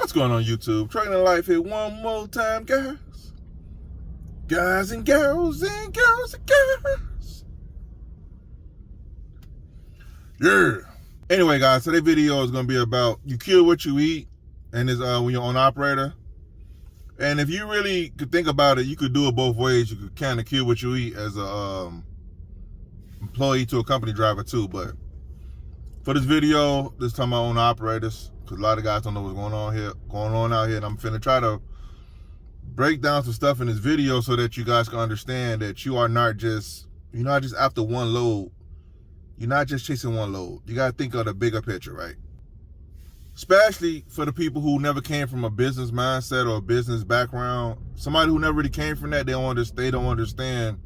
What's going on, YouTube? Training Life here one more time, guys. Guys and girls and girls and girls. Yeah. Anyway, guys, today's video is going to be about you kill what you eat, and it's when you're on operator. And if you really could think about it, you could do it both ways. You could kind of kill what you eat as a employee to a company driver too. But for this video, this time I own operators, because a lot of guys don't know what's going on out here, and I'm finna try to break down some stuff in this video so that you guys can understand that you're not just after one load. You're not just chasing one load. You gotta think of the bigger picture, right? Especially for the people who never came from a business mindset or a business background. Somebody who never really came from that, they don't understand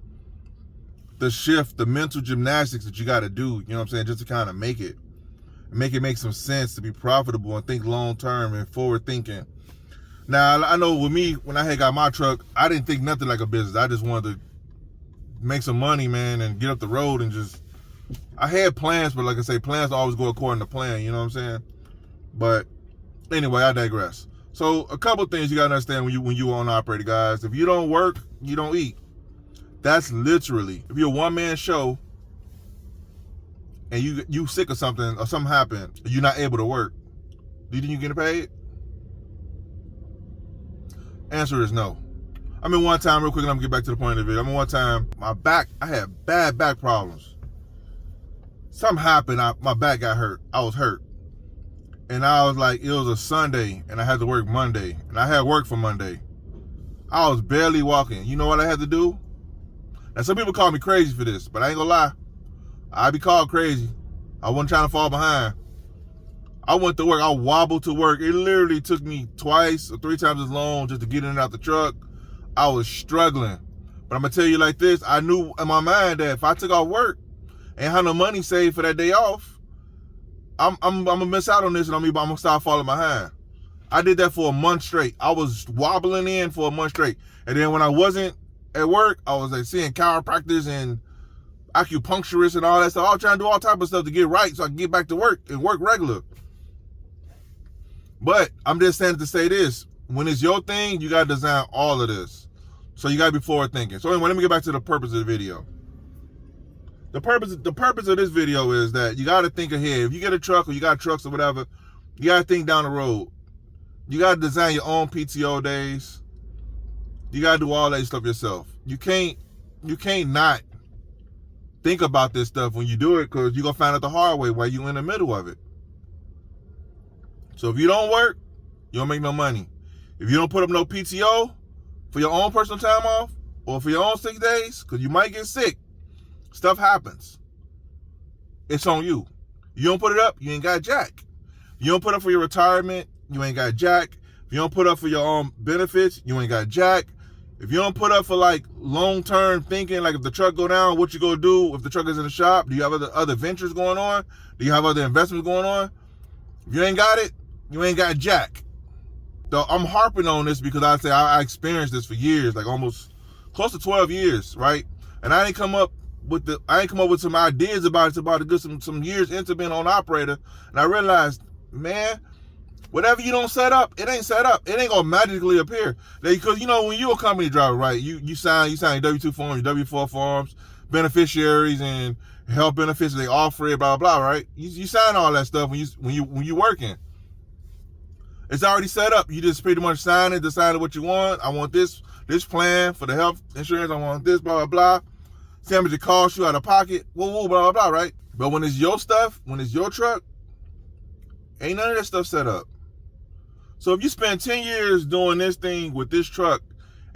the shift, the mental gymnastics that you gotta do, you know what I'm saying, just to kind of make it make some sense, to be profitable and think long term and forward thinking. Now, I know with me, when I had got my truck, I didn't think nothing like a business. I just wanted to make some money, man, and get up the road and just, I had plans, but like I say, plans always go according to plan, you know what I'm saying? But anyway, I digress. So a couple things you gotta understand when you on operator, guys. If you don't work, you don't eat. That's literally, if you're a one-man show and you sick or something happened, you're not able to work, do you think you're getting paid? Answer is no. I mean, one time, real quick, and I'm gonna get back to the point of the video. I mean, one time, I had bad back problems. Something happened, my back got hurt. I was hurt. And I was like, it was a Sunday, and I had to work Monday. And I had work for Monday. I was barely walking. You know what I had to do? Now, some people call me crazy for this, but I ain't gonna lie. I be called crazy. I wasn't trying to fall behind. I went to work. I wobbled to work. It literally took me 2 or 3 times as long just to get in and out the truck. I was struggling. But I'm gonna tell you like this. I knew in my mind that if I took off work and had no money saved for that day off, I'm gonna miss out on this, and I'm gonna start falling behind. I did that for a month straight. I was wobbling in for a month straight. And then when I wasn't at work, I was like seeing chiropractors and acupuncturists and all that stuff. I was trying to do all type of stuff to get right so I can get back to work and work regular. But I'm just saying to say this. When it's your thing, you gotta design all of this. So you gotta be forward thinking. So anyway, let me get back to the purpose of the video. The purpose of this video is that you gotta think ahead. If you get a truck or you got trucks or whatever, you gotta think down the road. You gotta design your own PTO days. You gotta do all that stuff yourself. You can't not think about this stuff when you do it, because you're gonna find out the hard way while you're in the middle of it. So if you don't work, you don't make no money. If you don't put up no PTO for your own personal time off or for your own 6 days, because you might get sick, stuff happens. It's on you. You don't put it up, you ain't got jack. You don't put up for your retirement, you ain't got jack. If you don't put up for your own benefits, you ain't got jack. If you don't put up for like long-term thinking, like if the truck go down, what you gonna do if the truck is in the shop? Do you have other ventures going on? Do you have other investments going on? If you ain't got it, you ain't got jack. So I'm harping on this because I experienced this for years, like almost close to 12 years, right? And I ain't come up with some ideas about it. It's about a good some years into being on operator, and I realized, man, whatever you don't set up, it ain't set up. It ain't gonna magically appear. Because you know when you're a company driver, right? You sign your W-2 forms, your W-4 forms, beneficiaries and health benefits they offer it, blah blah, right? You sign all that stuff when you working. It's already set up. You just pretty much sign it, decide what you want. I want this plan for the health insurance. I want this, blah blah blah. See how much it costs you out of pocket, woo woo, blah blah blah, right? But when it's your stuff, when it's your truck, ain't none of that stuff set up. So if you spend 10 years doing this thing with this truck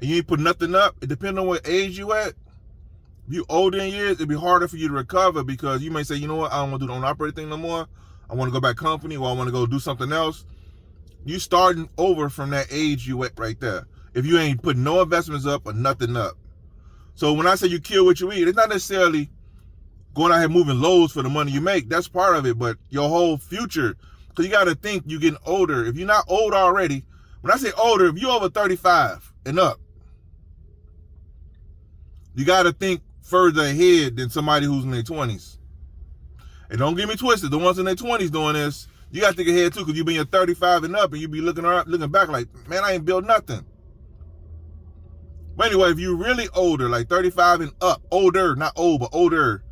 and you ain't put nothing up, it depends on what age you at. If you older in years, it'd be harder for you to recover, because you may say, you know what, I don't want to do the on-operator thing no more. I want to go back company, or I want to go do something else. You starting over from that age you at right there. If you ain't putting no investments up or nothing up. So when I say you kill what you eat, it's not necessarily going out here moving loads for the money you make. That's part of it, but your whole future. Because you got to think you're getting older. If you're not old already, when I say older, if you're over 35 and up, you got to think further ahead than somebody who's in their 20s. And don't get me twisted, the ones in their 20s doing this, You got to think ahead too, because you be in 35 and up, and you be looking back like, man, I ain't built nothing. But anyway, if you're really older, like 35 and up, older, not old, but older,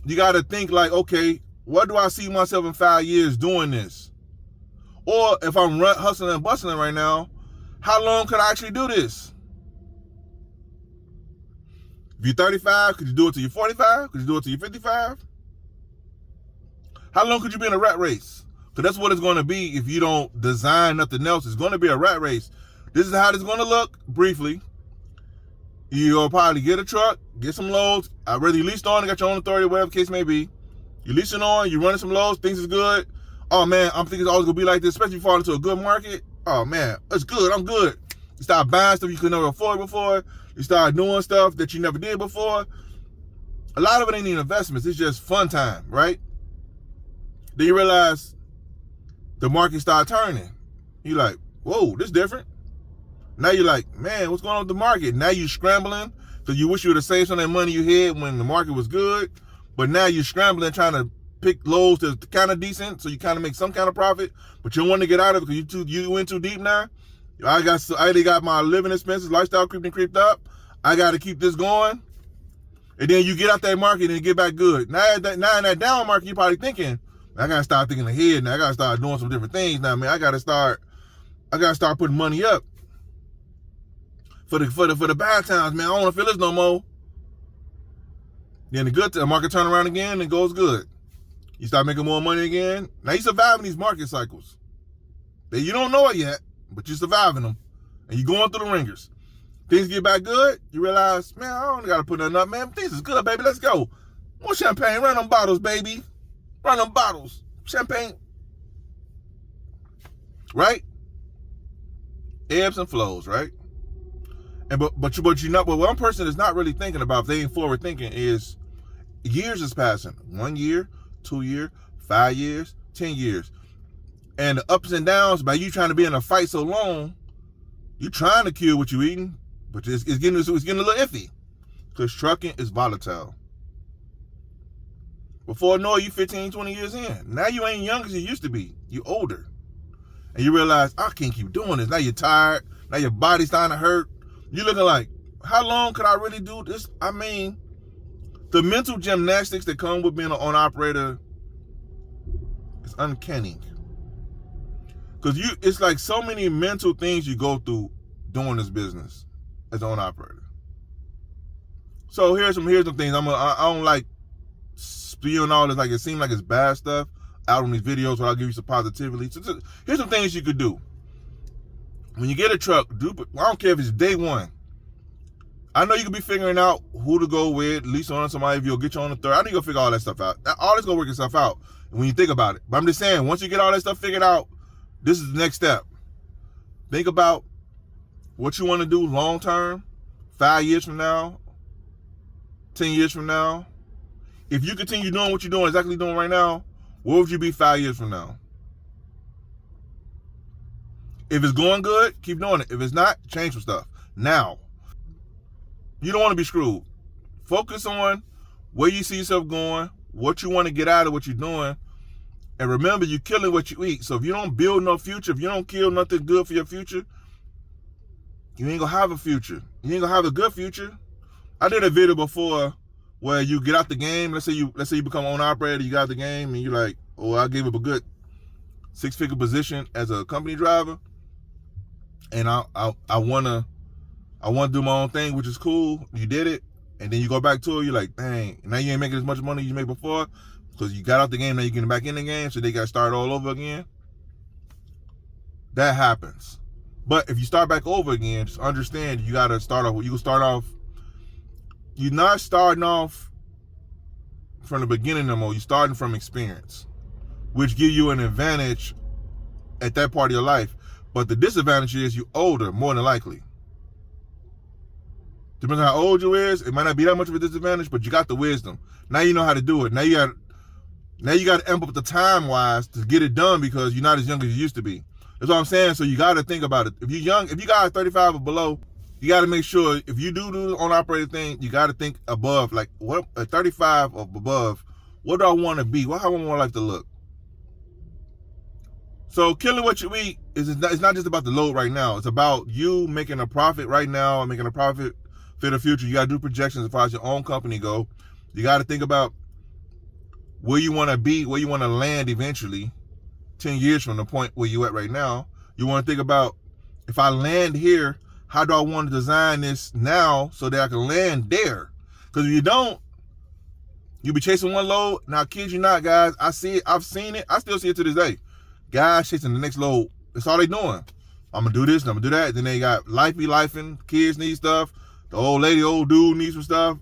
you got to think like, okay, what do I see myself in 5 years doing this? Or if I'm hustling and bustling right now, how long could I actually do this? If you're 35, could you do it till you're 45? Could you do it till you're 55? How long could you be in a rat race? Because that's what it's going to be if you don't design nothing else. It's going to be a rat race. This is how it's going to look briefly. You'll probably get a truck, get some loads. Whether you leased on, got your own authority, whatever the case may be. You're leasing on, you're running some loads, things is good. Oh man, I'm thinking it's always going to be like this, especially if you fall into a good market. Oh man, it's good, I'm good. You start buying stuff you could never afford before. You start doing stuff that you never did before. A lot of it ain't even investments. It's just fun time, right? Then you realize the market start turning. You're like, whoa, this different. Now you're like, man, what's going on with the market? Now you're scrambling because you wish you would have saved some of that money you had when the market was good. But now you're scrambling trying to pick lows that's kind of decent, so you kind of make some kind of profit, but you don't want to get out of it because you went too deep now. I already got my living expenses, lifestyle creeped up. I got to keep this going. And then you get out that market and get back good. Now in that down market, you're probably thinking, I got to start thinking ahead now. I got to start doing some different things now, man. I got to start putting money up for the bad times, man. I don't want to feel this no more. Then the market turn around again and goes good. You start making more money again. Now you surviving these market cycles. You don't know it yet, but you're surviving them. And you're going through the ringers. Things get back good, you realize, man, I don't got to put nothing up, man. Things is good, baby. Let's go. More champagne. Run them bottles, baby. Run them bottles. Champagne. Right? Ebbs and flows, right? And but one person is not really thinking about, if they ain't forward thinking, is years is passing. 1 year, 2 years, 5 years, 10 years. And the ups and downs, by you trying to be in a fight so long, you trying to kill what you eating, but it's getting a little iffy. Because trucking is volatile. Before I know it, you 15, 20 years in. Now you ain't young as you used to be. You older. And you realize, I can't keep doing this. Now you're tired. Now your body's starting to hurt. You're looking like, how long could I really do this? I mean, the mental gymnastics that come with being an owner operator is uncanny. Because it's like so many mental things you go through doing this business as an owner operator. So here's some things. I don't like spewing all this, like it seems like it's bad stuff out on these videos, where I'll give you some positivity. So here's some things you could do. When you get a truck, I don't care if it's day one. I know you could be figuring out who to go with, lease on somebody, if you'll get you on the third. I know you'll figure all that stuff out. All this gonna work itself out when you think about it. But I'm just saying, once you get all that stuff figured out, this is the next step. Think about what you want to do long term, 5 years from now, 10 years from now. If you continue doing what you're doing, exactly doing right now, where would you be 5 years from now? If it's going good, keep doing it. If it's not, change some stuff. Now, you don't want to be screwed. Focus on where you see yourself going, what you want to get out of what you're doing, and remember, you're killing what you eat. So if you don't build no future, if you don't kill nothing good for your future, you ain't gonna have a future. You ain't gonna have a good future. I did a video before where you get out the game. Let's say you become an owner operator, you got out the game, and you're like, oh, I gave up a good 6-figure position as a company driver, and I wanna do my own thing, which is cool. You did it, and then you go back to it. You're like, dang, now you ain't making as much money as you made before because you got out the game. Now you're getting back in the game, so they got to start all over again. That happens. But if you start back over again, just understand you got to start off. You're not starting off from the beginning no more. You're starting from experience, which give you an advantage at that part of your life. But the disadvantage is you're older, more than likely. Depends on how old you is, it might not be that much of a disadvantage, but you got the wisdom. Now you know how to do it. Now you got to amp up the time-wise to get it done because you're not as young as you used to be. That's what I'm saying. So you got to think about it. If you're young, if you got 35 or below, you got to make sure if you do the on-operated thing, you got to think above, like what at 35 or above, what do I want to be? How do I want my life to look? So killing what you eat it's not just about the load right now. It's about you making a profit right now and making a profit for the future. You got to do projections as far as your own company go. You got to think about where you want to be, where you want to land eventually, 10 years from the point where you at right now. You want to think about, if I land here, how do I want to design this now so that I can land there? Because if you don't, you'll be chasing one load. Now, kid you not, guys, I see it. I've seen it. I still see it to this day. Guys chasing the next load. That's all they doing. I'm going to do this, I'm going to do that. Then they got life be lifing. Kids need stuff. The old lady, old dude needs some stuff.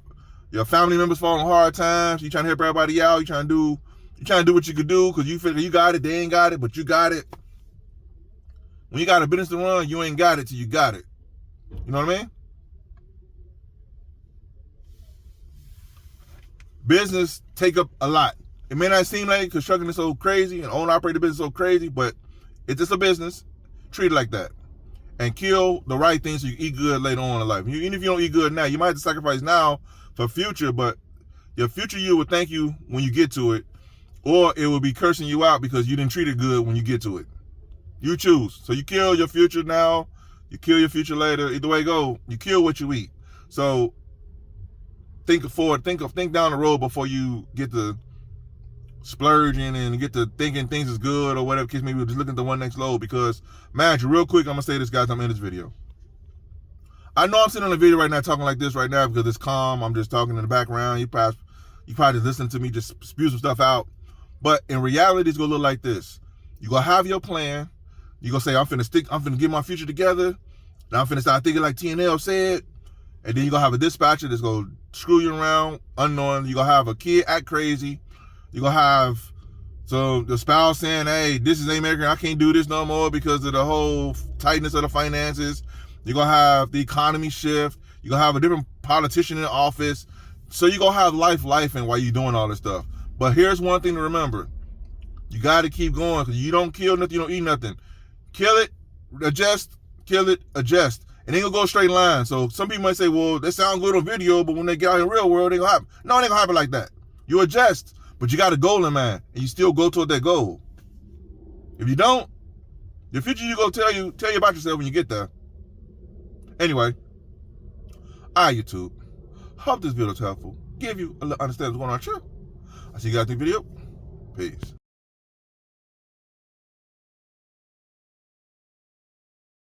Your family members falling hard times. You trying to help everybody out. You trying to do what you could do because you figure you got it. They ain't got it, but you got it. When you got a business to run, you ain't got it till you got it. You know what I mean? Business take up a lot. It may not seem like construction is so crazy and own operator business so crazy, but it's just a business. Treat it like that. And kill the right things so you eat good later on in life. Even if you don't eat good now, you might have to sacrifice now for future, but your future you will thank you when you get to it, or it will be cursing you out because you didn't treat it good when you get to it. You choose. So you kill your future now, you kill your future later. Either way it go, you kill what you eat. So think forward, think down the road before you get to splurging and get to thinking things is good or whatever case maybe just looking at the one next load. Because man, real quick, I'm gonna say this, guys, I'm in this video. I know I'm sitting on a video right now talking like this right now because it's calm. I'm just talking in the background. You probably just listen to me just spew some stuff out. But in reality, it's gonna look like this. You gonna have your plan. You gonna say, I'm finna get my future together. And I'm finna start thinking like TNL said. And then you gonna have a dispatcher that's gonna screw you around unknowing. You gonna have a kid act crazy. You gonna have the spouse saying, hey, this is American, I can't do this no more because of the whole tightness of the finances. You're gonna have the economy shift. You're gonna have a different politician in office. So you're gonna have life and while you're doing all this stuff. But here's one thing to remember. You gotta keep going because you don't kill nothing, you don't eat nothing. Kill it, adjust, kill it, adjust. And they gonna go a straight line. So some people might say, well, that sounds good on video, but when they get out in the real world, they gonna happen. No, it ain't gonna happen like that. You adjust, but you got a goal in mind, and you still go toward that goal. If you don't, the future you go tell you about yourself when you get there. Anyway, YouTube. Hope this video is helpful. Give you a little understanding of what's going on here. I'll see you guys in the video. Peace.